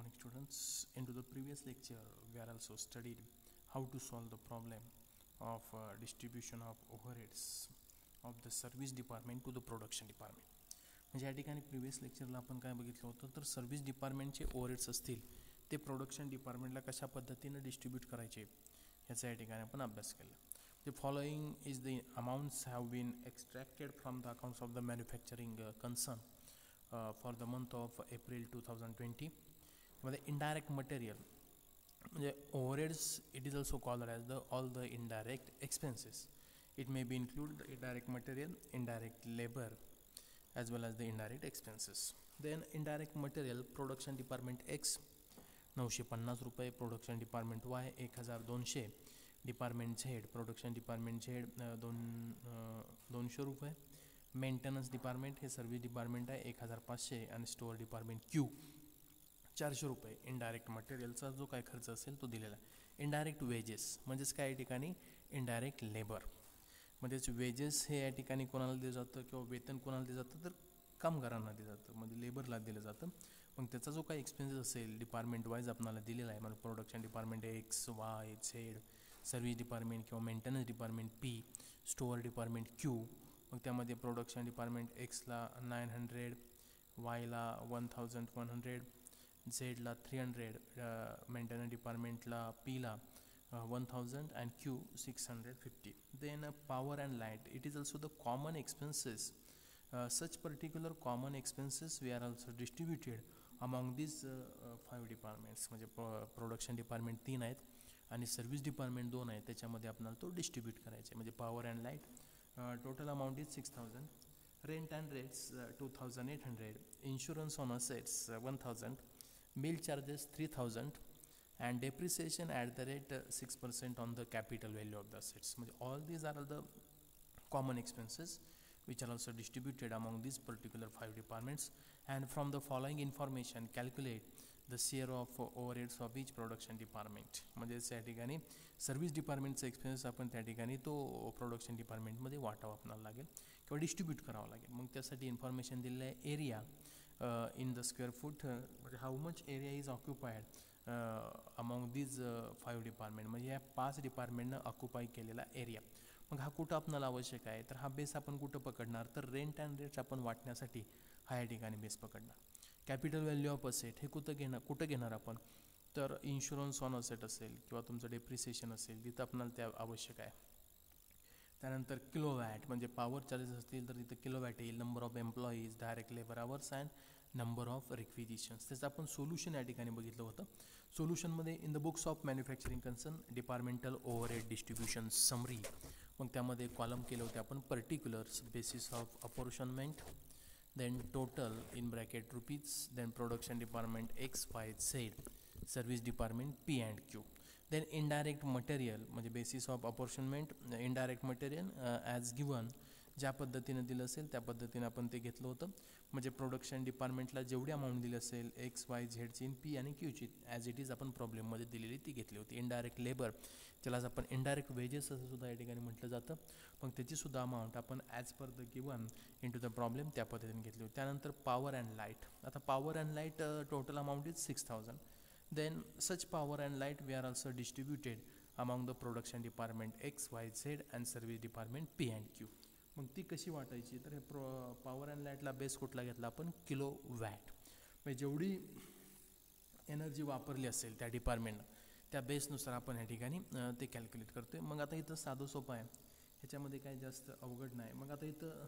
morning students. Into the previous lecture we are also studied how to solve the problem of distribution of overheads of the service department to the production department. म्हणजे या ठिकाणी previous लेक्चरला आपण काय बघितलं होतं तर service डिपार्टमेंटचे overheads असतील ते प्रोडक्शन डिपार्टमेंटला कशा पद्धतीने डिस्ट्रीब्यूट करायचे याचा या ठिकाणी आपण अभ्यास केला. The following is the amounts have been extracted from the accounts of the manufacturing concern for the month of April 2020. मध्ये indirect material म्हणजे overheads it is also called as the all the indirect expenses. It may be include indirect material, indirect labor as well as the indirect expenses. Then indirect material production department X 950 रुपये, production department Y 1200, department Z production department Z 200 रुपये, maintenance department हे service department आहे 1500 आणि store department Q 400 रुपये. Indirect मटेरियलचा जो काय खर्च असेल तो दिलेला आहे. इनडायरेक्ट वेजेस म्हणजेच काय या ठिकाणी इनडायरेक्ट लेबर म्हणजेच वेजेस हे या ठिकाणी कोणाला दिलं जातं किंवा वेतन कोणाला दिलं जातं तर कामगारांना दिलं जातं म्हणजे लेबरला दिलं जातं. मग त्याचा जो काही एक्सपेन्सेस असेल डिपार्टमेंट वाईज आपल्याला दिलेला आहे म्हणजे production department X Y Z, service department किंवा maintenance department P, store department Q. मग त्यामध्ये प्रोडक्शन डिपार्टमेंट एक्सला 900, वायला 1100, झेडला 300, मेंटेनन्स डिपार्टमेंटला पीला 1000 and Q 650. Then power and light, it is also the common expenses. Such particular common expenses we are also distributed among these 5 departments. म्हणजे production department 3 आहेत आणि service department 2 आहेत त्याच्यामध्ये आपल्याला तो डिस्ट्रीब्यूट करायचे म्हणजे power and light total amount is 6000, rent and rates 2800, insurance on assets 1000, mill charges 3000 and depreciation at the rate 6% on the capital value of the assets. All these are the common expenses which are also distributed among these particular 5 departments, and from the following information calculate the share of overheads of each production department. म्हणजे त्या ठिकाणी service डिपार्टमेंटचा expense आपण त्या ठिकाणी तो production डिपार्टमेंटमध्ये वाटावा आपल्याला लागेल किंवा डिस्ट्रीब्यूट करावं लागेल. मग त्यासाठी इन्फॉर्मेशन दिलेलं आहे area in the square feet म्हणजे how much area is occupied among these 5 department म्हणजे या 5 डिपार्टमेंटनं ऑक्युपाय केलेला एरिया. मग हा कुठं आपल्याला आवश्यक आहे तर हा बेस आपण कुठं पकडणार तर रेंट अँड रेट्स आपण वाटण्यासाठी हा या ठिकाणी बेस पकडणार. कॅपिटल व्हॅल्यू ऑफ असेट हे कुठं घेणार आपण तर इन्शुरन्स ऑन असेट असेल किंवा तुमचं डेप्रिसिएशन असेल तिथं आपल्याला त्या आवश्यक आहे. त्यानंतर किलोवॅट म्हणजे पॉवर चार्जेस असतील तर तिथं किलोवॅट येईल. Number of employees, direct labour hours and number of requisitions. त्याचं आपण सोल्युशन या ठिकाणी बघितलं होतं. सोल्युशनमध्ये in the books of manufacturing concern departmental overhead distribution summary मग त्यामध्ये कॉलम केले होते आपण particulars basis of apportionment, then total in bracket rupees, then production department X Y Z, service department P and Q. Then indirect material म्हणजे basis of apportionment indirect material as given ज्या पद्धतीनं दिलं असेल त्या पद्धतीनं आपण ते घेतलं होतं. म्हणजे प्रोडक्शन डिपार्टमेंटला जेवढी अमाऊंट दिली असेल एक्स वाय झेडची इन पी आणि क्यूची ॲज इट इज आपण प्रॉब्लेममध्ये दिलेली ती घेतली होती. इनडायरेक्ट लेबर त्यालाच आपण इनडायरेक्ट वेजेस असं सुद्धा या ठिकाणी म्हटलं जातं. मग त्याचीसुद्धा अमाऊंट आपण as per the given in to the problem त्या पद्धतीने घेतली होती. त्यानंतर पॉवर अँड लाईट. आता power and light total amount is 6000. Then such power and light we are also distributed among the production department X, Y, Z and service department P and Q. मग ती कशी वाटायची तर हे power and लाईटला base कुठला घेतला आपण kilo watt म्हणजे जेवढी एनर्जी वापरली असेल त्या डिपार्टमेंटनं त्या बेसनुसार आपण ह्या ठिकाणी ते कॅल्क्युलेट करतो आहे. मग आता इथं साधं सोपं आहे ह्याच्यामध्ये काही जास्त अवघड नाही. मग आता इथं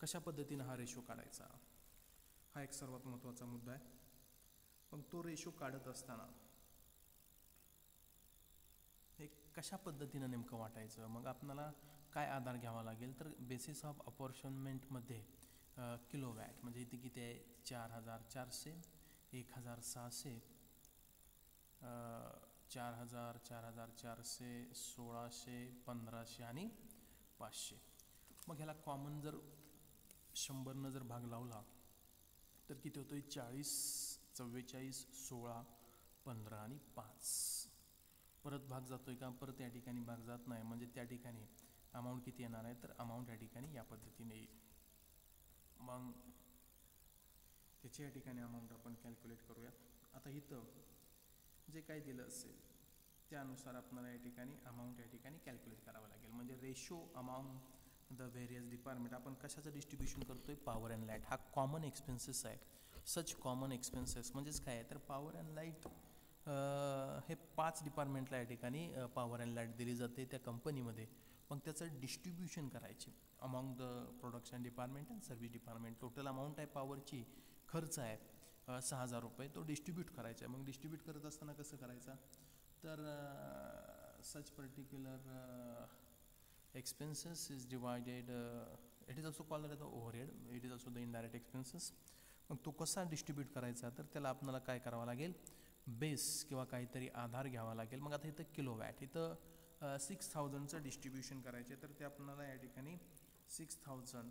कशा पद्धतीनं हा रेशो काढायचा हा एक सर्वात महत्त्वाचा मुद्दा आहे. मग तो रेशो काढत असताना हे कशा पद्धतीनं नेमकं वाटायचं मग आपल्याला काय आधार घ्यावा लागेल तर बेसिस ऑफ अपॉर्शनमेंटमध्ये किलोवॅट म्हणजे इथे किती आहे 4400, 1600, 4000, 4400, 1600, 1500 आणि 500. मग ह्याला कॉमन जर 100नं जर भाग लावला तर किती होतो 40, 44, 16, 15 आणि 5. परत भाग जातोय का परत या ठिकाणी भाग जात नाही म्हणजे त्या ठिकाणी अमाऊंट किती येणार आहे तर अमाऊंट या ठिकाणी या पद्धतीने येईल. मग त्याची या ठिकाणी अमाऊंट आपण कॅल्क्युलेट करूया. आता इथं जे काही दिलं असेल त्यानुसार आपल्याला या ठिकाणी अमाऊंट या ठिकाणी कॅल्क्युलेट करावं लागेल. म्हणजे ratio amount the various department. आपण कशाचं डिस्ट्रीब्युशन करतोय? Power and light. हा कॉमन एक्सपेन्सेस आहे. सच कॉमन एक्सपेन्सेस म्हणजेच काय आहे तर पॉवर अँड लाईट हे 5 डिपार्टमेंटला या ठिकाणी पॉवर अँड लाईट दिली जाते त्या कंपनीमध्ये. मग त्याचं डिस्ट्रीब्युशन करायचे among the production department and service department. Total amount आहे पॉवरची, खर्च आहे 6,000 रुपये, तो डिस्ट्रीब्यूट करायचा आहे. मग डिस्ट्रीब्यूट करत असताना कसं करायचा तर सच particular expenses is divided it is also called as the overhead, it is also the indirect expenses. मग तो कसा डिस्ट्रीब्यूट करायचा तर त्याला आपल्याला काय करावं लागेल, बेस किंवा काहीतरी आधार घ्यावा लागेल. मग आता इथं किलोवॅट, इथं 6,000चं डिस्ट्रीब्युशन करायचे तर ते आपल्याला या ठिकाणी 6,000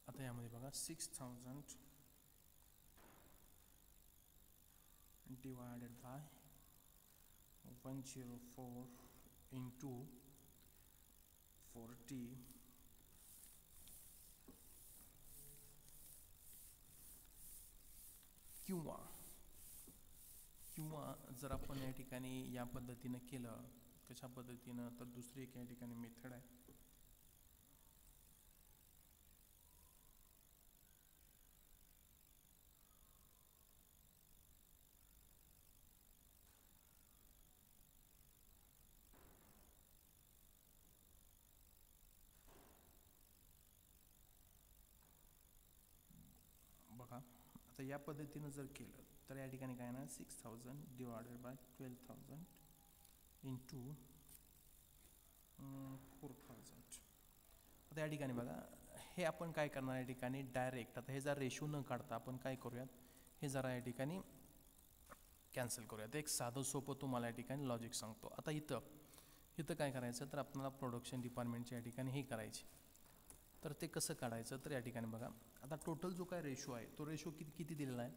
आता यामध्ये बघा 6,000 divided by 104 into 40 किंवा जर आपण या ठिकाणी या पद्धतीनं केलं, कशा पद्धतीनं तर दुसरी एक या ठिकाणी मेथड आहे. बघा आता या पद्धतीनं जर केलं तर या ठिकाणी काय ना 6,000 डिवायडेड बाय 12,000 इंटू 4,000. आता या ठिकाणी बघा हे आपण काय करणार या ठिकाणी डायरेक्ट, आता हे जर रेशो न काढता आपण काय करूयात, हे जरा या ठिकाणी कॅन्सल करूयात. एक साधं सोपं तुम्हाला या ठिकाणी लॉजिक सांगतो. आता इथं काय करायचं तर आपल्याला प्रोडक्शन डिपार्टमेंटच्या या ठिकाणी हे करायचे. तर ते कसं काढायचं तर या ठिकाणी बघा आता टोटल जो काय रेशो आहे तो रेशो किती दिलेला आहे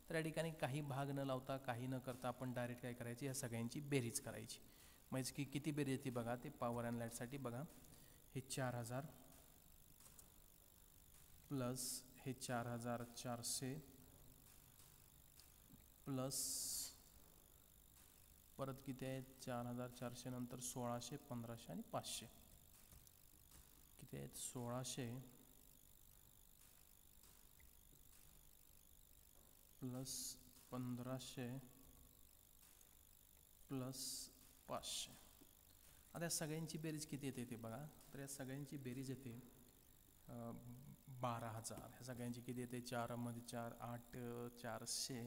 तर या ठिकाणी काही भाग न लावता काही न करता आपण डायरेक्ट काय करायची, या सगळ्यांची बेरीज करायची. म्हणजे की किती बेरीज येते बघा, ते पॉवर अँड लाईटसाठी बघा हे 4,000 प्लस हे 4,400 प्लस परत किती आहेत 4,400 नंतर 1,600, 1,500 आणि 500 किती आहेत 1,600 प्लस 1,500 प्लस 500. आता या सगळ्यांची बेरीज किती येते ते बघा, तर या सगळ्यांची बेरीज येते 12,000. ह्या सगळ्यांची किती येते 4 मध्ये 4 8 400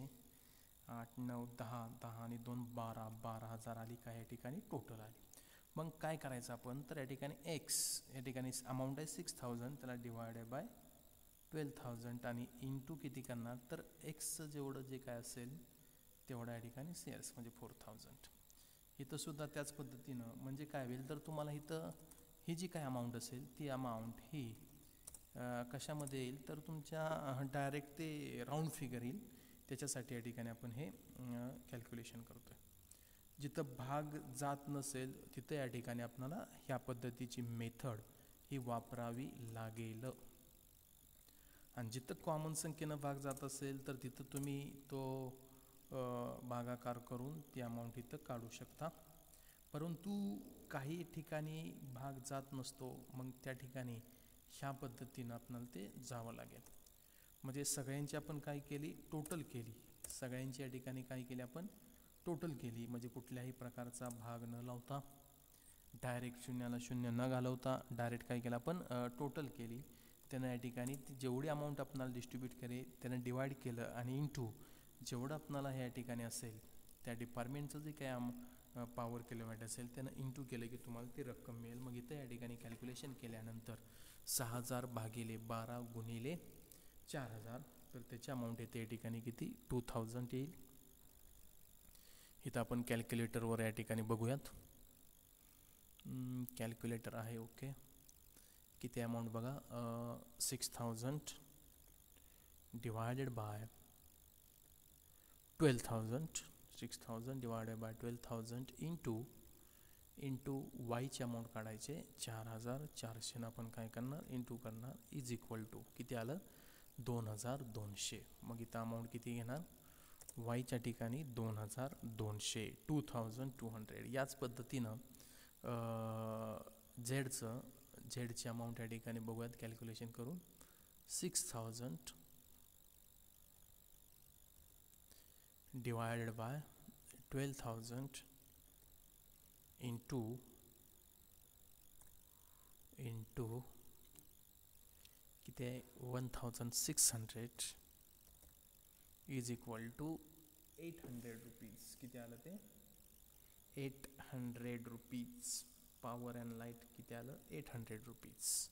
8 9 10 10 आणि 2 12 12,000 आली काय या ठिकाणी टोटल आली. मग काय करायचं आपण तर या ठिकाणी एक्स या ठिकाणी अमाऊंट आहे 6,000 त्याला डिवायडेड बाय 12,000 आणि इंटू किती करणार तर एक्सचं जेवढं जे काय असेल तेवढं या ठिकाणी शेअर्स म्हणजे 4,000. इथं सुद्धा त्याच पद्धतीनं म्हणजे काय होईल तर तुम्हाला इथं ही जी काय अमाऊंट असेल ती अमाऊंट ही कशामध्ये येईल तर तुमच्या डायरेक्ट ते राऊंड फिगर येईल. त्याच्यासाठी या ठिकाणी आपण हे कॅल्क्युलेशन करतो आहे. जिथं भाग जात नसेल तिथं या ठिकाणी आपल्याला ह्या पद्धतीची मेथड ही वापरावी लागेल. आणि जिथं कॉमन संख्येनं भाग जात असेल तर तिथं तुम्ही तो भागाकार करून ती अमाऊंट इथं काढू शकता. परंतु काही ठिकाणी भाग जात नसतो, मग त्या ठिकाणी ह्या पद्धतीनं आपल्याला ते जावं लागेल. म्हणजे सगळ्यांची आपण काय केली टोटल केली, सगळ्यांची या ठिकाणी काय केली आपण टोटल केली. म्हणजे कुठल्याही प्रकारचा भाग न लावता डायरेक्ट शून्याला शून्य न घालवता डायरेक्ट काय केलं आपण टोटल केली. त्यानं या ठिकाणी जेवढी अमाऊंट आपल्याला डिस्ट्रीब्यूट केली त्यानं डिवाईड केलं आणि इंटू जेवढं आपल्याला ह्या ठिकाणी असेल त्या डिपार्टमेंटचं जे काय पॉवर किलोवॅट असेल त्यानं इंटू केलं की तुम्हाला ती रक्कम मिळेल. मग इथं या ठिकाणी कॅल्क्युलेशन केल्यानंतर 6,000 भागिले 12 गुणिले 4,000 तर त्याची अमाऊंट येते या ठिकाणी किती 2,000 येईल. इथं आपण कॅल्क्युलेटरवर या ठिकाणी बघूयात. कॅल्क्युलेटर आहे ओके. किती अमाऊंट बघा 6,000 divided by 12,000, 6,000 divided by 12,000 into वायचे अमाऊंट काढायचे 4,400 आपण काय करणार इंटू करणार इज इक्वल टू किती आलं 2,200. मग इथं अमाऊंट किती घेणार वायच्या ठिकाणी 2,200 2,200. याच पद्धतीनं झेडची अमाऊंट या ठिकाणी बघूयात कॅल्क्युलेशन करून 6,000 डिवायडेड बाय 12,000 इंटू किती आहे 1,600 इज इक्वल टू 800 रुपीज. किती आलं ते 800 रुपीज. पॉवर अँड लाईट किती आलं 800 रुपीज.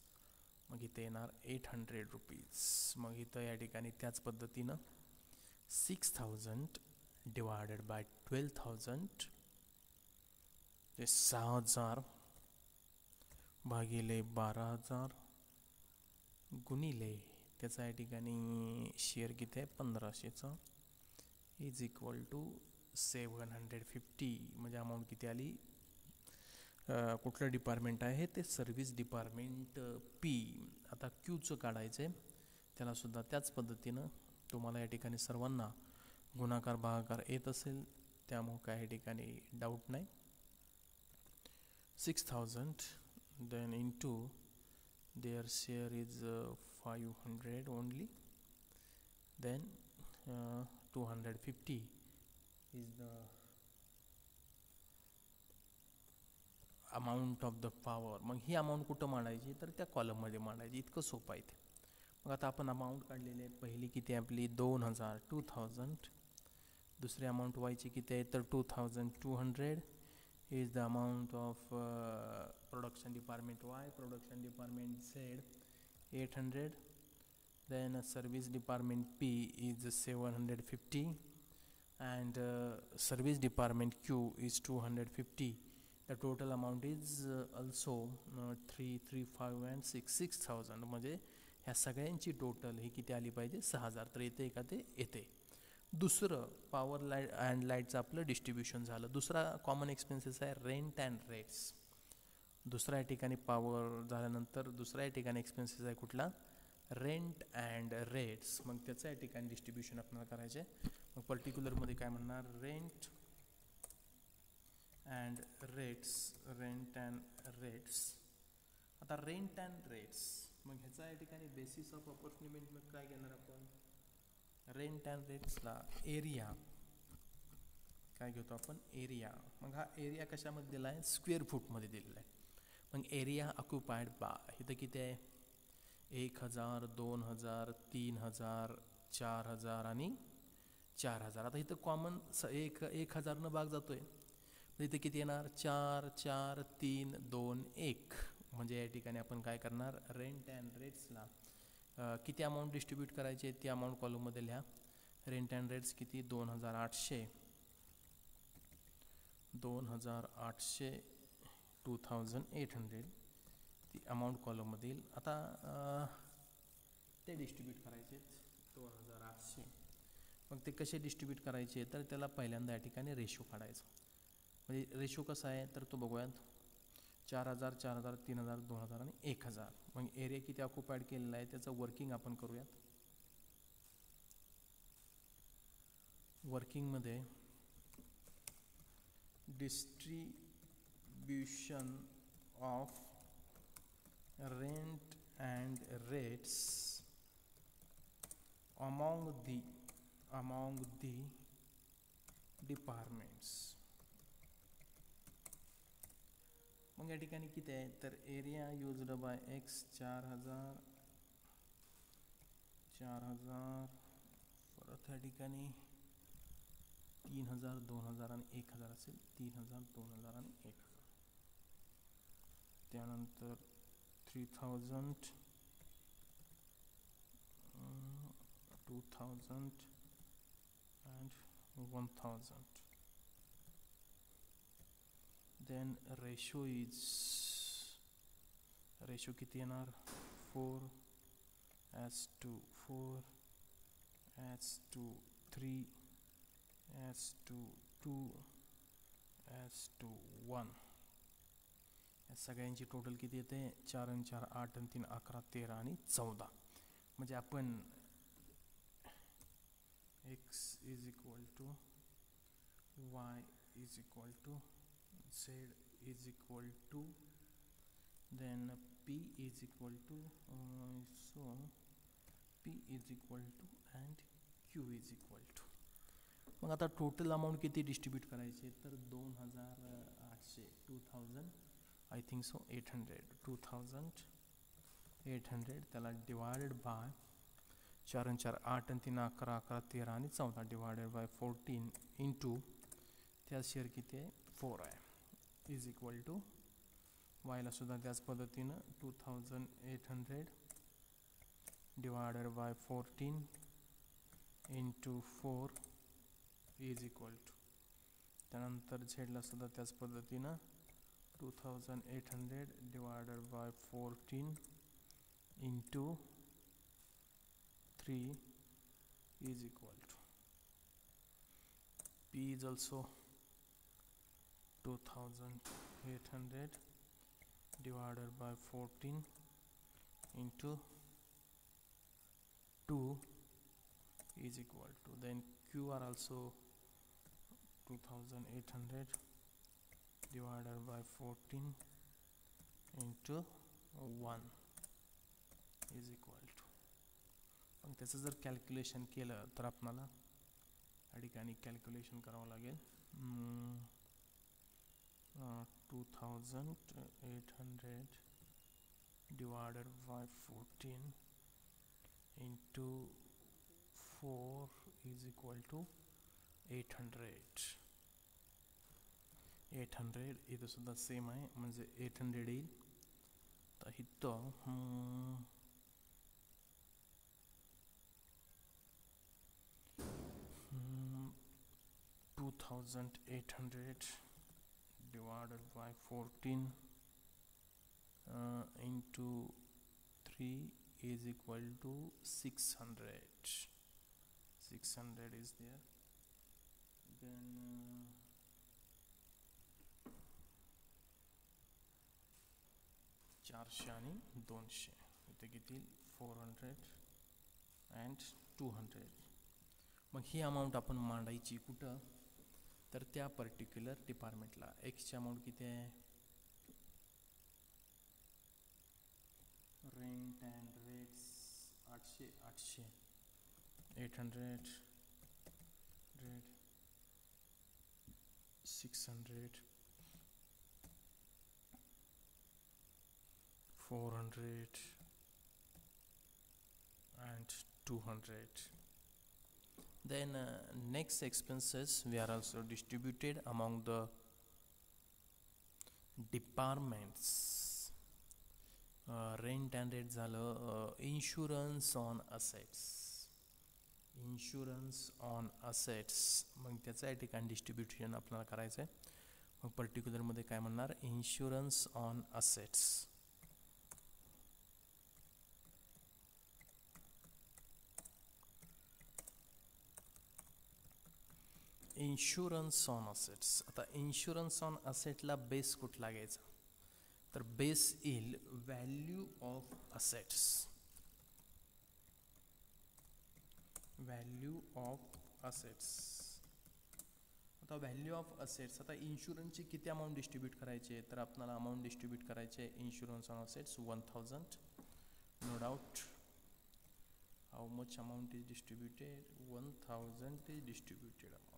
मग इथे येणार 800 रुपीज. मग इथं या ठिकाणी त्याच पद्धतीनं 6,000 डिवायडेड बाय 12,000 ते 6,000 भागिले 12,000 गुणिले त्याचा या ठिकाणी शेअर किती आहे 1,500चा इज इक्वल टू 750. म्हणजे अमाऊंट किती आली कुठलं डिपार्टमेंट आहे ते सर्व्हिस डिपार्टमेंट पी. आता क्यूचं काढायचं आहे त्यालासुद्धा त्याच पद्धतीनं तुम्हाला या ठिकाणी सर्वांना गुणाकार भागाकार येत असेल त्यामुळे काय या ठिकाणी डाऊट नाही. 6,000 then into their share is 500 only, then 250 is the amount of the power. मग ही अमाऊंट कुठं मांडायची तर त्या कॉलममध्ये मांडायची. इतकं सोपं आहे ते. मग आता आपण अमाऊंट काढलेली आहे पहिली किती आपली 2,000 2,000. दुसरी अमाऊंट व्हायची किती आहे तर 2,200 is the amount of production department Y, production department Z 800, then service department P is 750 and service department Q is 250. The total amount is also 3, 3, 5 and 6,000. म्हणजे ह्या सगळ्यांची टोटल ही किती आली पाहिजे 6,000. तर येते का ते येते. दुसरं पॉवर लाईट अँड लाईटचं आपलं डिस्ट्रीब्युशन झालं. दुसरा कॉमन एक्सपेन्सेस आहे रेंट अँड रेट्स. दुसऱ्या या ठिकाणी पॉवर झाल्यानंतर दुसऱ्या या ठिकाणी एक्सपेन्सेस आहे कुठला रेंट अँड रेट्स. मग त्याचं या ठिकाणी डिस्ट्रीब्युशन आपल्याला करायचे. मग पर्टिक्युलरमध्ये काय म्हणणार रेंट अँड रेट्स. आता रेंट अँड रेट्स मग ह्याचा या ठिकाणी बेसिस ऑफ अपॉर्च्युनिमेंट मग काय घेणार आपण रेंट अँड रेट्सला एरिया काय घेतो आपण एरिया. मग हा एरिया कशामध्ये दिला आहे स्क्वेअर फूटमध्ये दिलेला आहे. मग एरिया ऑक्युपाईड बाय इथं किती आहे 1,000 2,000 3,000 4,000 आणि 4,000. आता इथं कॉमन 1,000 भाग जातोय इथं किती येणार 4 4 3 2 1. म्हणजे या ठिकाणी आपण काय करणार रेंट अँड रेट्सला किती अमाऊंट डिस्ट्रीब्यूट करायची आहे ती अमाऊंट कॉलममध्ये लिहा. रेंट अँड रेट्स किती 2,800 2,800 ती अमाऊंट कॉलममध्ये येईल. आता ते डिस्ट्रीब्यूट करायचे 2,800. मग ते कसे डिस्ट्रीब्यूट करायचे तर त्याला पहिल्यांदा या ठिकाणी रेशो काढायचा. म्हणजे रेशो कसा आहे तर तो बघूयात 4,000 4,000 3,000 2,000 आणि 1,000. मग एरिया किती ऑक्युपाईड केलेला आहे त्याचं वर्किंग आपण करूयात. वर्किंगमध्ये distribution of rent and rates among the departments. मग या ठिकाणी किती आहे तर एरिया युज्ड बाय एक्स 4,000 परत या ठिकाणी 3,000 2,000 आणि 1,000 असेल 3,000 2,000 आणि 1,000. त्यानंतर 3,000 2,000 and 1,000. Then ratio किती येणार 4:4:3 S2 S21 या सगळ्यांची टोटल किती येते 4 आणि 4 8 आणि 3 11 13 आणि 14. म्हणजे आपण x is equal to y is equal to z is equal to then p is equal to so p is equal to and q is equal to. मग आता टोटल अमाऊंट किती डिस्ट्रीब्यूट करायचे तर 2800 2000 आय थिंक सो 800 2800 त्याला divided by 4 आणि 4 8 आणि 3 11 11 13 आणि 14 divided by 14 into त्या शेअर किती आहे 4 आहे इज इक्वल टू वायला सुद्धा त्याच पद्धतीनं 2800 divided by 14 into 4 is equal to त्यानंतर झेडला सुद्धा त्याच पद्धतीनं 2800 divided by 14 into 3 is equal to p is also 2800 divided by 14 into 2 is equal to then q are also 2800 divided by 14 into 1 is equal to. पण त्याचं जर calculation केलं तर आपल्याला या ठिकाणी कॅल्क्युलेशन करावं लागेल 2800 divided by 14 into 4 is equal to 800 इथं सुद्धा सेम आहे म्हणजे 800 येईल तर इथं 2800 divided by 14 into 3 is equal to 600 is there then 400 आणि 200 इथे किती 400 and 200. मग ही अमाऊंट आपण मांडायची कुठं तर त्या पर्टिक्युलर डिपार्टमेंटला एक्सची अमाऊंट किती आहे rent and rates 800 800 600 400 and 200. Then next expenses we are also distributed among the departments. Rent and rate झालं insurance on assets मग त्याचं या ठिकाणी डिस्ट्रीब्युशन आपल्याला करायचं आहे मग पर्टिक्युलरमध्ये काय म्हणणार insurance on assets insurance on assets. आता इन्शुरन्स ऑन असेटला बेस कुठला घ्यायचा तर बेस येईल व्हॅल्यू ऑफ असेट्स आता व्हॅल्यू ऑफ असेट्स आता इन्शुरन्सची किती अमाऊंट डिस्ट्रीब्यूट करायची आहे तर आपल्याला अमाऊंट डिस्ट्रीब्यूट करायची आहे insurance on assets 1000 no doubt how much amount is distributed 1000 is distributed amount.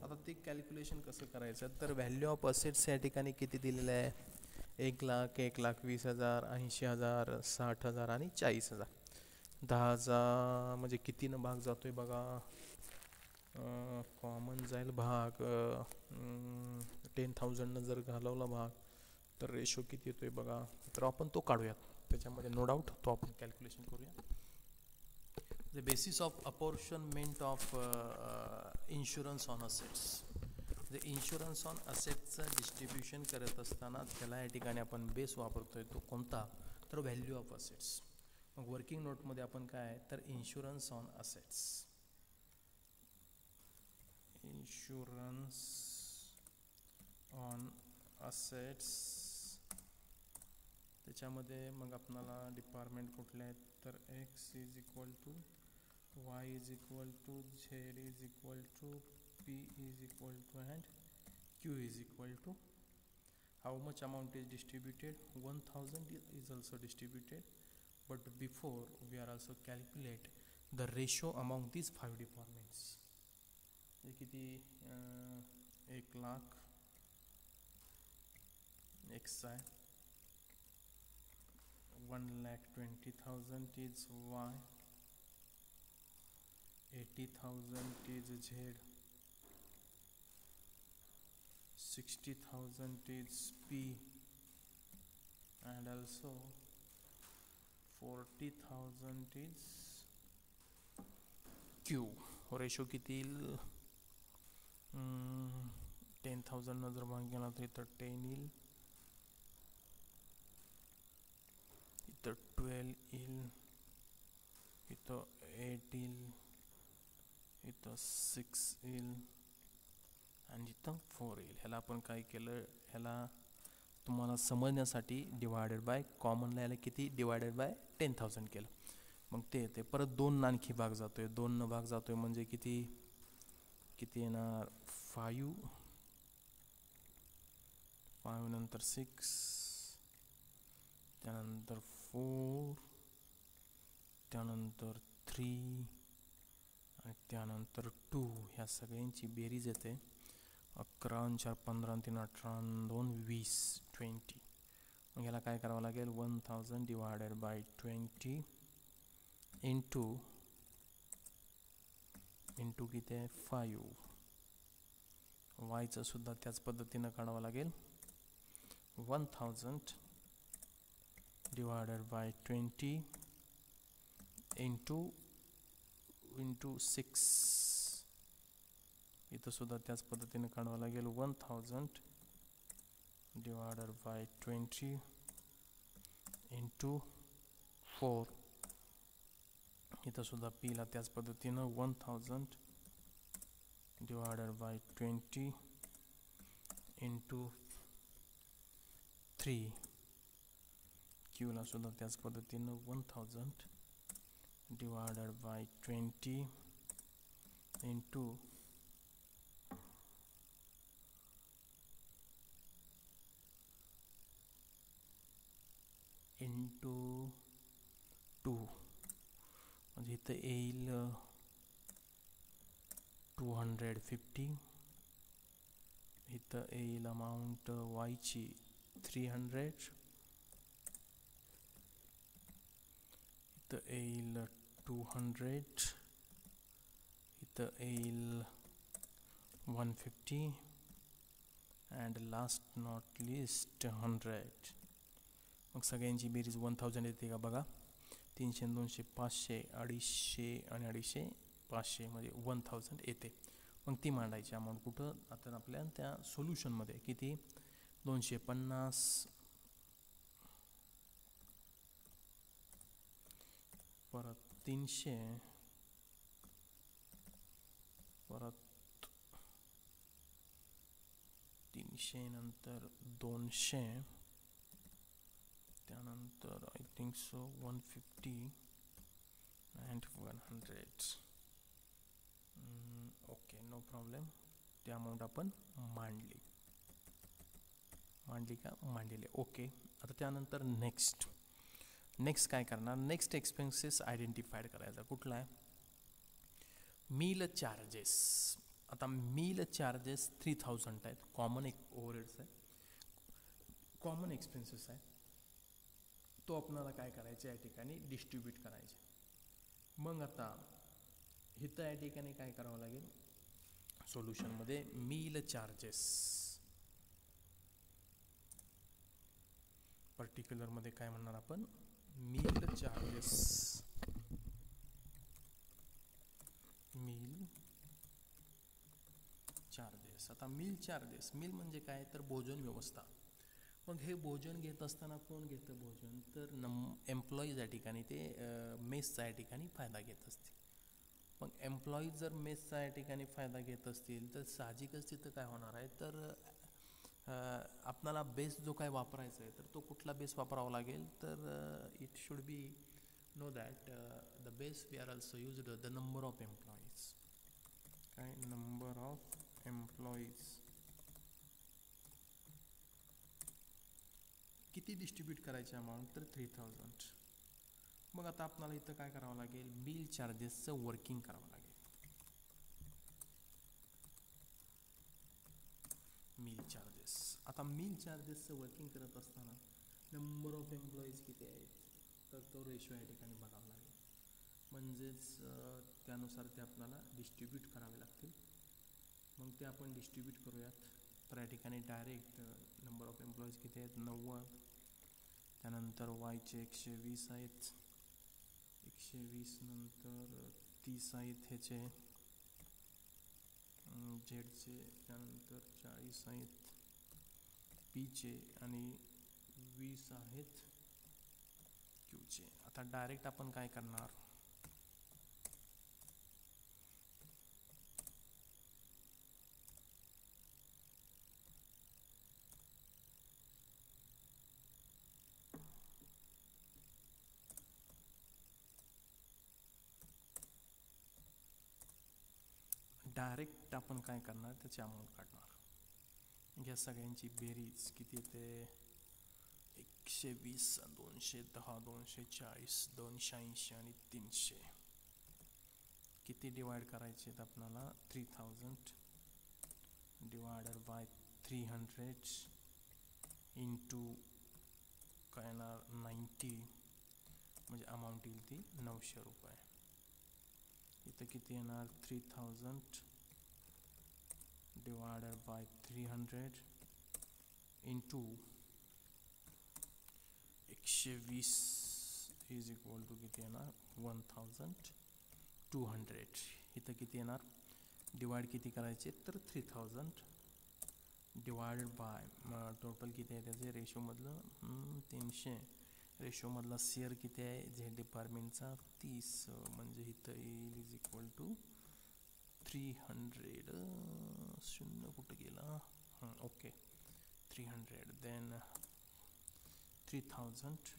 आता ते कॅल्क्युलेशन कसं करायचं तर व्हॅल्यू ऑफ असेट्स या ठिकाणी किती दिलेलं आहे 1,00,000 1,20,000 80,000 60,000 आणि 40,000 10,000 म्हणजे कितीनं भाग जातोय बघा कॉमन जाईल भाग 10,000 जर घालवला भाग तर रेशो किती येतोय बघा तर आपण तो काढूयात त्याच्यामध्ये नो डाऊट तो आपण कॅल्क्युलेशन करूया. The basis of apportionment of insurance on assets. The insurance on assets distribution करत असताना त्याला या ठिकाणी आपण बेस वापरतोय तो कोणता तर व्हॅल्यू ऑफ असेट्स. मग वर्किंग नोटमध्ये आपण काय तर insurance on assets insurance on assets, त्याच्यामध्ये मग आपल्याला डिपार्टमेंट कुठले आहेत तर X is equal to Y is equal to Z is equal to P is equal to and Q is equal to how much amount is distributed. 1000 is also distributed, but before we are also calculate the ratio among these 5 departments. ये किती 1,00,000 x आहे, 1,20,000 is y, 80,000 is z, 60,000 is P, and also 40,000 is Q. Ratio किती येईल 10,000 न जर भाग गेला तर इथं 10 येईल, इथं 12 येईल, इथं 8 येईल, इथं 6 येईल आणि इथं 4 येईल. ह्याला आपण काय केलं, ह्याला तुम्हाला समजण्यासाठी डिवायडेड बाय कॉमनला याला किती डिवायडेड बाय 10,000 केलं, मग ते येते. परत 2 आणखी भाग जातोय, 2 भाग जातोय म्हणजे किती किती येणार 5, 5 नंतर 6, त्यानंतर 4, त्यानंतर 3 आणि त्यानंतर 2. ह्या सगळ्यांची बेरीज येते 11, 4, 15, 3, 18, 2, 20, 20. मग याला काय करावं लागेल 1000 डिवायडेड बाय 20 इंटू किती आहे 5. वायचं सुद्धा त्याच पद्धतीनं काढावं लागेल 1000 डिवायडेड बाय 20 इंटू 6. इथं सुद्धा त्याच पद्धतीने काढावं लागेल 1000 डिवायडेड बाय 20 इंटू 4. इथं सुद्धा पीला त्याच पद्धतीनं 1000 डिवायडेड बाय 20 इंटू 3. क्यूला सुद्धा त्याच पद्धतीनं 1000 डिवायडेड बाय 20 इंटू 2. म्हणजे इथं येईल 250, इथं येईल अमाऊंट वायची 300, इथं येईल 200, इथं येईल 150 अँड लास्ट नॉट लिस्ट 100. मग सगळ्यांची बेरीज 1000 येते का बघा, 300, 200, 500, 250 आणि 250, 500 म्हणजे 1000 येते. मग ती मांडायची अमाऊंट कुठं आता आपल्या त्या सोल्युशनमध्ये किती 250, परत 300, परत 300 नंतर 200, त्यानंतर I think so 150 and 100. Okay, no problem. ती अमाऊंट आपण मांडली का मांडलेली. ओके, आता त्यानंतर नेक्स्ट काय करणार, नेक्स्ट एक्सपेन्सेस आयडेंटिफाईड करायचा. कुठला आहे मील चार्जेस. आता मील चार्जेस 3000 आहेत, कॉमन एक ओव्हरहेड्स आहे, कॉमन एक्सपेन्सेस आहे. तो आपल्याला काय करायचं या ठिकाणी डिस्ट्रीब्यूट करायचे. मग आता इथं या ठिकाणी काय करावं लागेल सोल्युशनमध्ये मील चार्जेस पर्टिक्युलरमध्ये काय म्हणणार आपण मील चार्जेस, मील चार्जेस. आता मील चार्जेस, मील म्हणजे काय तर भोजन व्यवस्था. मग हे भोजन घेत असताना कोण घेतं भोजन तर एम्प्लॉईज या ठिकाणी ते मेसचा या ठिकाणी फायदा घेत असते. मग एम्प्लॉईज जर मेसचा या ठिकाणी फायदा घेत असतील तर साहजिकच तिथं काय होणार आहे, तर आपल्याला बेस जो काय वापरायचा आहे तर तो कुठला बेस वापरावा लागेल, तर it should be know that the base we are also used the number of employees. काय नंबर ऑफ एम्प्लॉईज किती डिस्ट्रीब्यूट करायचे अमाऊंट, तर 3000. मग आता आपल्याला इथं काय करावं लागेल, बिल चार्जेसचं वर्किंग करावं लागेल. मिल चार्जेस, आता मिल चार्जेसचं वर्किंग करत असताना नंबर ऑफ एम्प्लॉईज किती आहेत तर तो रेशो या ठिकाणी बघावा लागेल. म्हणजेच त्यानुसार ते आपल्याला डिस्ट्रीब्यूट करावे लागतील. मग ते आपण डिस्ट्रीब्यूट करूयात. तर या ठिकाणी डायरेक्ट नंबर ऑफ एम्प्लॉईज किती आहेत, 90. त्यानंतर वायचे 120 आहेत, 120 नंतर 30 आहेत ह्याचे झेडचे, त्यानंतर 40 आहेत पीचे आणि 20 आहेत क्यूचे. आता डायरेक्ट आपण काय करणार, त्याची अमाऊंट काढणार. या सगळ्यांची बेरीज किती येते, 120, 210, 240, 280 आणि 300 किती डिवाइड करायचे आहेत आपल्याला, 3000 डिवायडेड बाय 300 इंटू काय येणार 90, म्हणजे अमाऊंट येईल ती 900 रुपये. इथं किती येणार, 3000 divided by 300 into 120 is equal to किती येणार 1200. इथं किती येणार, डिवाइड किती करायचे तर 3000 डिवायडेड बाय टोटल किती आहे त्याचे रेशोमधलं 300, रेशोमधला शेअर किती आहे झेड डिपार्टमेंटचा 30, म्हणजे इथं येईल इज इक्वल टू 300. शून्य कुठं गेला, okay 300. Then 3000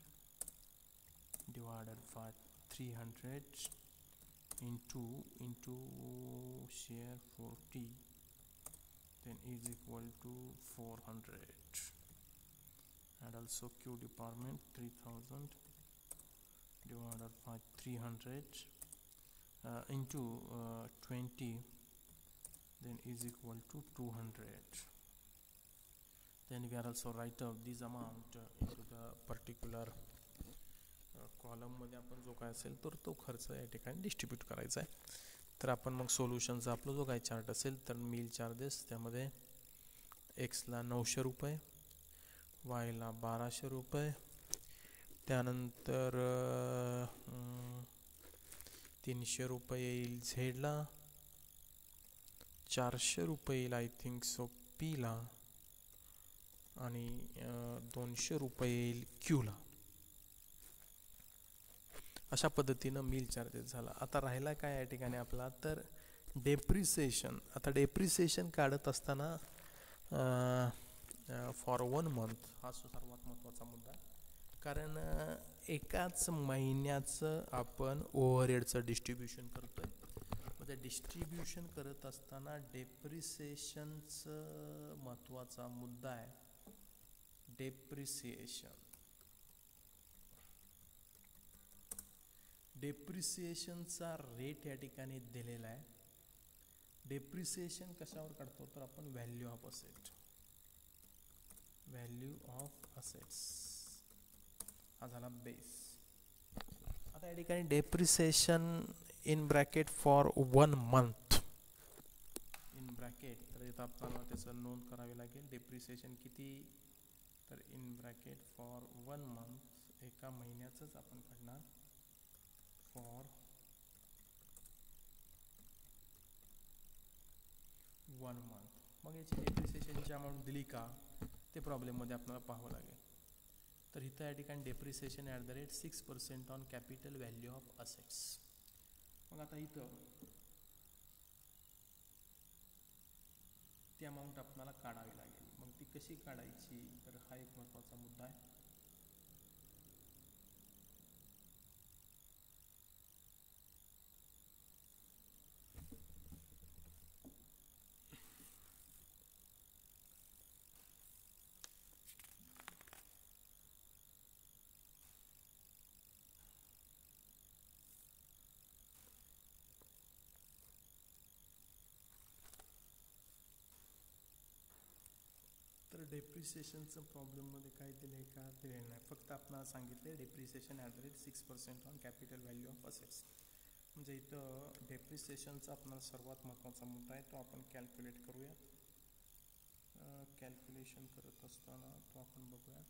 divided by 300 into share 40, then is equal to 400. And also Q department 3000 divided by 300 into 20, then is equal to 200. Then we are also write up this amount into the particular column मध्ये आपण जो काय असेल तर तो खर्च या ठिकाणी डिस्ट्रीब्यूट करायचा आहे. तर आपण मग सोल्युशनचा आपला जो काय चार्ट असेल तर मिल चार्जेस त्यामध्ये एक्सला 900 रुपये, वायला 1200 रुपये, त्यानंतर 300 रुपये येईल झेडला, 400 रुपये येईल आय थिंक सो पीला आणि 200 रुपये येईल क्यूला. अशा पद्धतीनं मिल चार्जेस झाला. आता राहिला काय या ठिकाणी आपला तर डेप्रिसिएशन. आता डेप्रिसिएशन काढत असताना फॉर 1 मंथ हा सर्वात महत्त्वाचा मुद्दा, कारण एकाच महिन्याचं आपण ओव्हरहेडचं डिस्ट्रीब्युशन करतोय. म्हणजे डिस्ट्रीब्युशन करत असताना डेप्रिसिएशनचं महत्त्वाचा मुद्दा आहे. डेप्रिसिएशनचा रेट या ठिकाणी दिलेला आहे. डेप्रिसिएशन कशावर काढतो तर आपण व्हॅल्यू ऑफ असेट्स हा झाला बेस. आता या ठिकाणी depreciation in bracket for 1 month in bracket, तर इथं आपल्याला त्याचं नोंद करावी लागेल. डेप्रिसिएशन किती तर इन ब्रॅकेट फॉर 1 मंथ एका महिन्याचंच आपण काढणार फॉर 1 मंथ. मग याची डेप्रिसिएशनची अमाऊंट दिली का ते प्रॉब्लेममध्ये आपल्याला पाहावं लागेल. तर इथं या ठिकाणी depreciation at the rate 6% on capital value of assets. मग आता इथं ती अमाऊंट आपल्याला काढावी लागेल. मग ती कशी काढायची, तर हा एक महत्त्वाचा मुद्दा आहे. तर डेप्रिसिएशनचं प्रॉब्लेममध्ये काय दिलं आहे का, दिलेलं नाही. फक्त आपल्याला सांगितलं आहे depreciation at the rate 6% on capital value of assets. म्हणजे इथं डेप्रिसिएशनचा आपल्याला सर्वात महत्त्वाचा मुद्दा आहे, तो आपण कॅल्क्युलेट करूयात. कॅल्क्युलेशन करत असताना तो आपण बघूयात.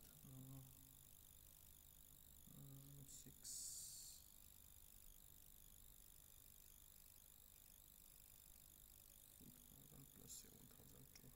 6 प्लस 7,200.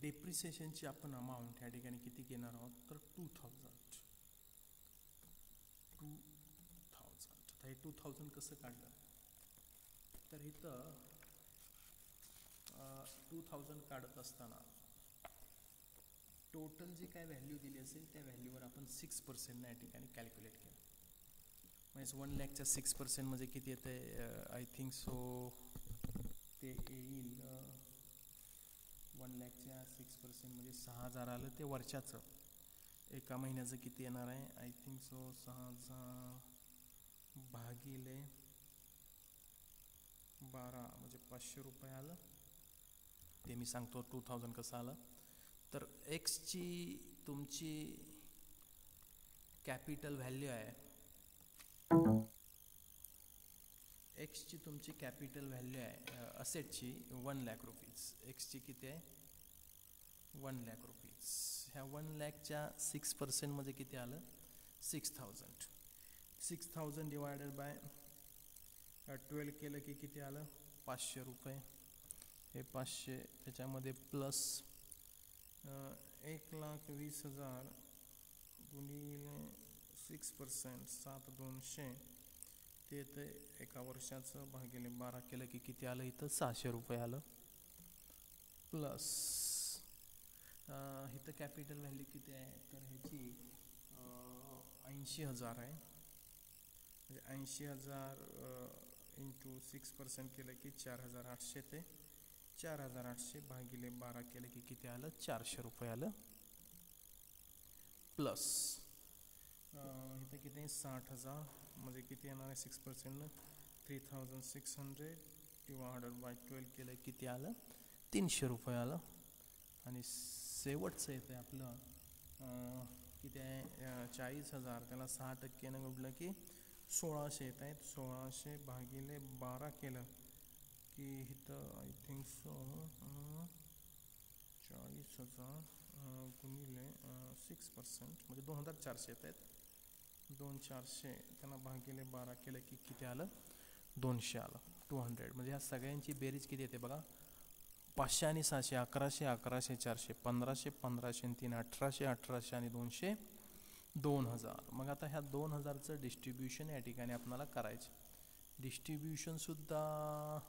डेप्रिसिएशनची आपण अमाऊंट या ठिकाणी किती घेणार आहोत, तर 2,000. आता हे 2,000 कसं काढलं, तर इथं 2,000 काढत असताना टोटल जी काय व्हॅल्यू दिली असेल त्या व्हॅल्यूवर आपण 6% या ठिकाणी कॅल्क्युलेट केलं. म्हणजे 1 लाखच्या 6% म्हणजे किती येतं आहे, आय थिंक सो ते येईल 1 लाखच्या 6% म्हणजे 6,000 आलं. ते वर्षाचं एका महिन्याचं किती येणार आहे, आय थिंक सो 6,000 भागिले 12 म्हणजे 500 रुपये आलं. ते मी सांगतो 2,000 कसं आलं. तर एक्सची तुमची कॅपिटल व्हॅल्यू आहे, एक्सची तुमची कॅपिटल व्हॅल्यू आहे असेटची 1 लाख रुपीज. एक्सची किती आहे, 1 लाख रुपीज. ह्या 1 लाखच्या 6% म्हणजे किती आलं, 6,000. 6,000 डिवायडेड बाय 12 केलं की किती आलं, 500 रुपये. हे 500 त्याच्यामध्ये प्लस 1,20,000 गुणिले 6%, 7,200. ते येतं एका वर्षाचं, भागिले 12 केलं की किती आलं, इथं 600 रुपये आलं. प्लस इथं कॅपिटल व्हॅल्यू किती आहे, तर ह्याची 80,000 आहे. म्हणजे 80,000 इंटू 6% केलं की 4,800. ते 4,800 भागिले 12 केलं की किती आलं, 400 रुपये आलं. प्लस इथं किती आहे, 60,000 म्हणजे किती येणार आहे 6%, 3,600 डिवायडेड बाय 12 केलं किती आलं, 300 रुपये आलं. आणि शेवटचं येतं आहे आपलं किती आहे, 40,000. त्याला 6% उडलं की 1,600 येत आहेत. 1,600 भागिले 12 केलं की इथं आय थिंक सो 40,000 गुणिले 6% म्हणजे 2,400 येत आहेत. 2,400 त्यांना भागिले 12 केलं की किती आलं, 200 आलं, 200. म्हणजे ह्या सगळ्यांची बेरीज किती येते बघा, 500 आणि 600, 1100, 1100, 400, 1500, 1500 आणि 3, 1800, 1800 आणि 200, 2,000. मग आता ह्या 2,000चं डिस्ट्रीब्युशन या ठिकाणी आपल्याला करायचं. डिस्ट्रीब्युशनसुद्धा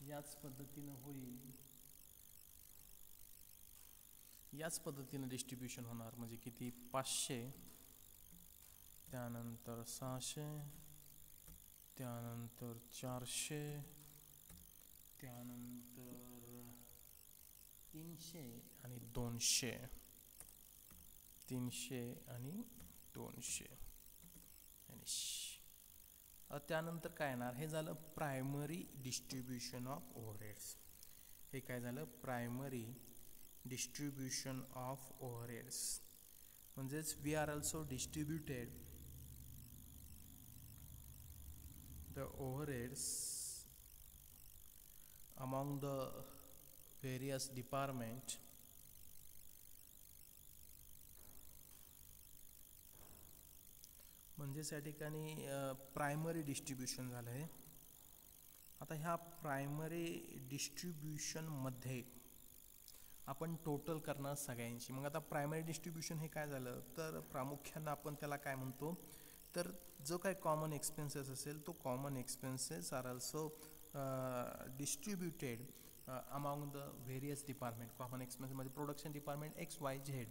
याच पद्धतीनं होईल, याच पद्धतीनं डिस्ट्रीब्युशन होणार. म्हणजे किती, 500, त्यानंतर 600, त्यानंतर 400, त्यानंतर 300 आणि 200, 300 आणि 200. त्यानंतर काय येणार, हे झालं प्रायमरी डिस्ट्रीब्युशन ऑफ ओव्हरहेड्स. हे काय झालं, प्रायमरी डिस्ट्रीब्युशन ऑफ ओव्हरहेड्स. म्हणजेच we are also distributed the overheads among the various department म्हणजेच या ठिकाणी प्रायमरी डिस्ट्रीब्युशन झालं आहे. आता ह्या प्रायमरी डिस्ट्रीब्युशनमध्ये आपण टोटल करणार सगळ्यांची. मग आता प्रायमरी डिस्ट्रीब्युशन हे काय झालं तर प्रामुख्यानं आपण त्याला काय म्हणतो तर जो काही कॉमन एक्सपेन्सेस असेल तो common expenses are also distributed among the various department. Common एक्सपेन्सेसमध्ये प्रोडक्शन डिपार्टमेंट XYZ.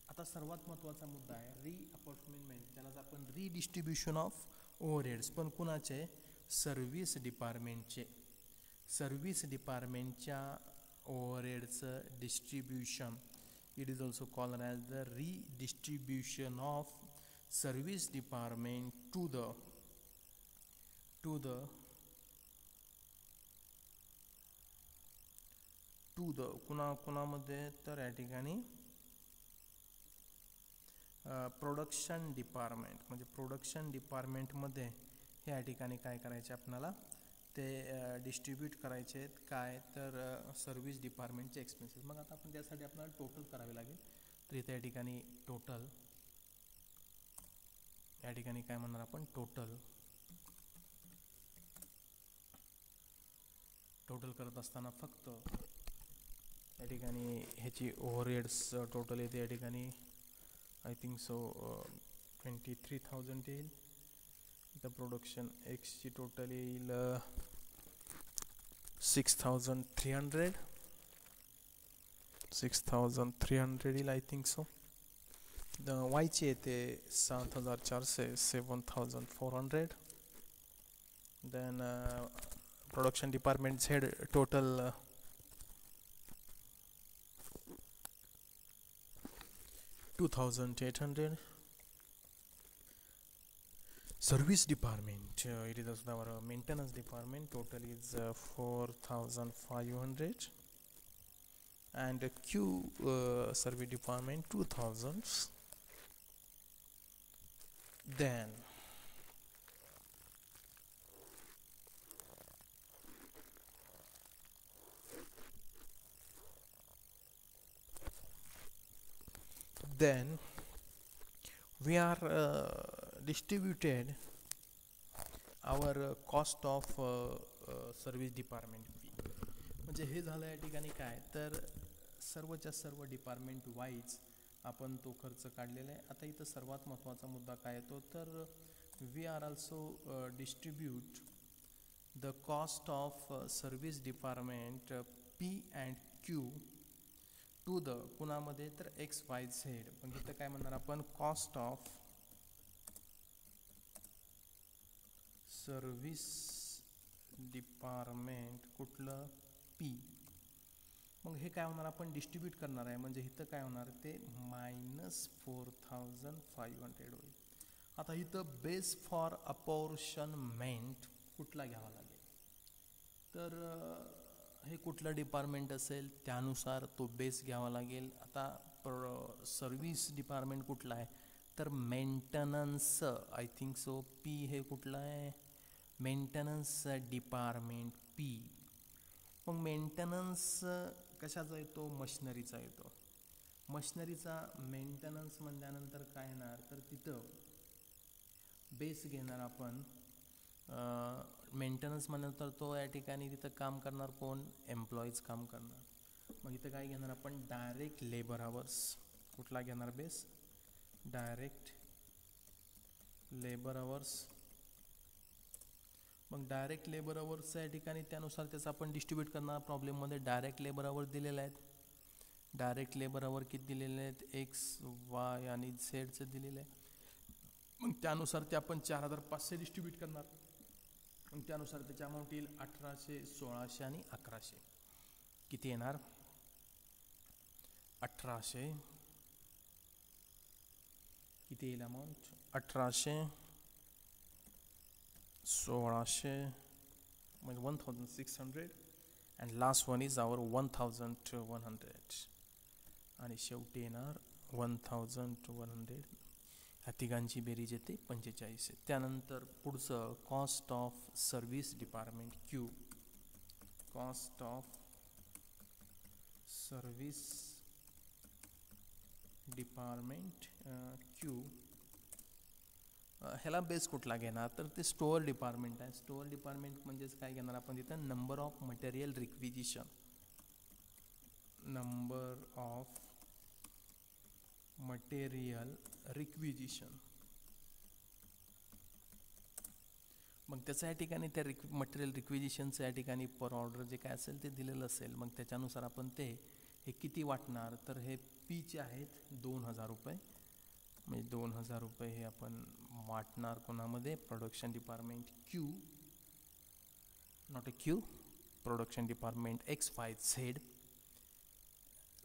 आता सर्वात महत्त्वाचा मुद्दा आहे रिअपॉर्टमेंट. त्यालाच आपण रिडिस्ट्रीब्युशन ऑफ ओव्हरहेड्स. पण कुणाचे सर्व्हिस डिपार्टमेंटचे. सर्व्हिस डिपार्टमेंटच्या ओव्हरहेडचं distribution it is also called as the redistribution of service department to the कुणामध्ये तर या ठिकाणी प्रोडक्शन डिपार्टमेंट. म्हणजे प्रोडक्शन डिपार्टमेंटमध्ये हे या ठिकाणी काय करायचे आपल्याला ते डिस्ट्रीब्यूट करायचे आहेत काय तर सर्व्हिस डिपार्टमेंटचे एक्सपेन्सेस. मग आता आपण त्यासाठी आपल्याला टोटल करावे लागेल. तर इथे या ठिकाणी टोटल या ठिकाणी काय म्हणणार आपण टोटल करत असताना फक्त या ठिकाणी ह्याची ओव्हरहेड्स टोटल येते या ठिकाणी आय थिंक सो 23,000 येईल. द प्रोडक्शन एक्सची टोटल येईल 6,300 येईल आय थिंक सो. वायची येते 7,400 7,400. Then production department head total 2,800. Service department, it is also our maintenance department. Total is 4,500, and Q service department 2,000. Then we are distributed our cost of service department fee. म्हणजे हे झालं या ठिकाणी काय तर सर्वच्या सर्व डिपार्टमेंट वाईज आपण तो खर्च काढलेला आहे. आता इथं सर्वात महत्त्वाचा मुद्दा काय येतो तर we are also distribute the cost of service department P&Q to the कुणामध्ये तर XYZ. पण इथं काय म्हणणार आपण कॉस्ट ऑफ सर्व्हिस डिपार्टमेंट कुठलं P. मग हे काय होणार आपण डिस्ट्रीब्यूट करणार आहे म्हणजे इथं काय होणार ते -4,500 होईल. आता इथं बेस फॉर अपॉर्शनमेंट कुठला घ्यावा लागेल तर हे कुठलं डिपार्टमेंट असेल त्यानुसार तो बेस घ्यावा लागेल. आता सर्व्हिस डिपार्टमेंट कुठला आहे तर maintenance I think so P हे कुठलं आहे मेंटेनन्स डिपार्टमेंट P. मग मेंटेनन्स कशाचा येतो मशिनरीचा येतो. मशिनरीचा मेंटेनन्स म्हणल्यानंतर काय येणार तर तिथं बेस घेणार आपण मेंटेनन्स म्हणल्यानंतर तो या ठिकाणी तिथं काम करणार कोण एम्प्लॉईज काम करणार. मग इथं काय घेणार आपण डायरेक्ट लेबर आवर्स. कुठला घेणार बेस डायरेक्ट लेबर आवर्स. मग डायरेक्ट लेबर आवर्स या ठिकाणी त्यानुसार त्याचं आपण डिस्ट्रीब्यूट करणार. प्रॉब्लेममध्ये डायरेक्ट लेबर आवर दिलेले आहेत. डायरेक्ट लेबर आवर किती दिलेले आहेत XY आणि Zचं दिलेलं आहे. मग त्यानुसार ते आपण 4,500 डिस्ट्रीब्यूट करणार. मग त्यानुसार त्याची अमाऊंट येईल 1,800 1,600 आणि 1,100. किती येणार 1,800 किती येईल अमाऊंट 1,800 1,600 म्हणजे 1,600 अँड लास्ट वन इज आवर 1,100 आणि शेवटी येणार 1,100. ह्या तिघांची बेरीज येते 45. त्यानंतर पुढचं cost of service department Q. Cost of service department Q. ह्याला बेस कुठला घेणार तर ते स्टोअर डिपार्टमेंट आहे. स्टोअर डिपार्टमेंट म्हणजेच काय घेणार आपण तिथं number of material requisition. Number of material requisition. मग त्याचं या ठिकाणी त्या मटेरियल रिक्विजिशनचं या ठिकाणी पर ऑर्डर जे काय असेल ते दिलेलं असेल. मग त्याच्यानुसार आपण ते हे किती वाटणार तर हे पीचे आहेत 2000 रुपये. म्हणजे 2000 रुपये हे आपण वाटणार कोणामध्ये production department Q, not a Q, production department XYZ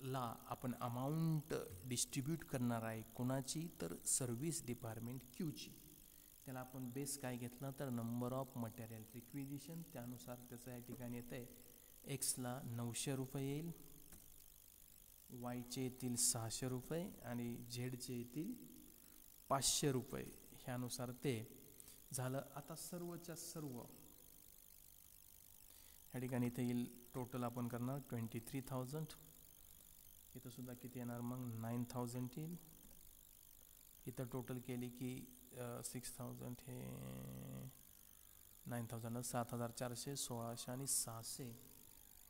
ला आपण अमाऊंट डिस्ट्रीब्यूट करणार आहे कोणाची तर सर्व्हिस डिपार्टमेंट क्यूची. त्याला आपण बेस काय घेतला तर नंबर ऑफ मटेरियल रिक्विजिशन. त्यानुसार त्याचं या ठिकाणी येतं आहे एक्सला 900 रुपये येईल, वायचे येतील 600 रुपये आणि झेडचे येतील 500 रुपये. ह्यानुसार ते झालं. आता सर्वच्या सर्व या ठिकाणी इथे येईल टोटल आपण करणार 23,000. इथं सुद्धा किती येणार मग 9,000 येईल. इथं टोटल केली की 6,000 हे 9,000 7,400 1600 आणि 600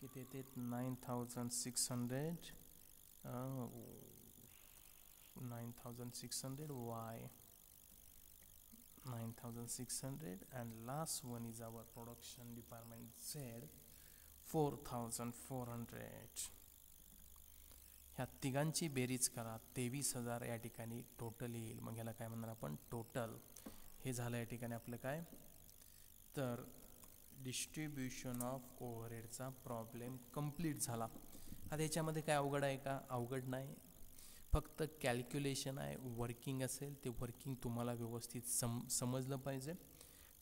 किती येते 9,600 9,600 Y 9,600 and last one is our production department Z 4,400. ह्या तिघांची बेरीज करा 23,000 या ठिकाणी टोटल येईल. मग ह्याला काय म्हणणार आपण टोटल. हे झालं या ठिकाणी आपलं काय तर डिस्ट्रीब्युशन ऑफ ओव्हरहेडचा प्रॉब्लेम कंप्लीट झाला. आता ह्याच्यामध्ये काय अवघड आहे का अवघड नाही. फक्त कॅल्क्युलेशन आहे. वर्किंग असेल ते वर्किंग तुम्हाला व्यवस्थित समजलं पाहिजे.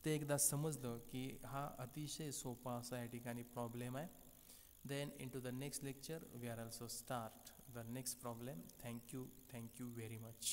ते एकदा समजलं की हा अतिशय सोपा असा या ठिकाणी प्रॉब्लेम आहे. Then into the next lecture we are also start the next problem. Thank you very much.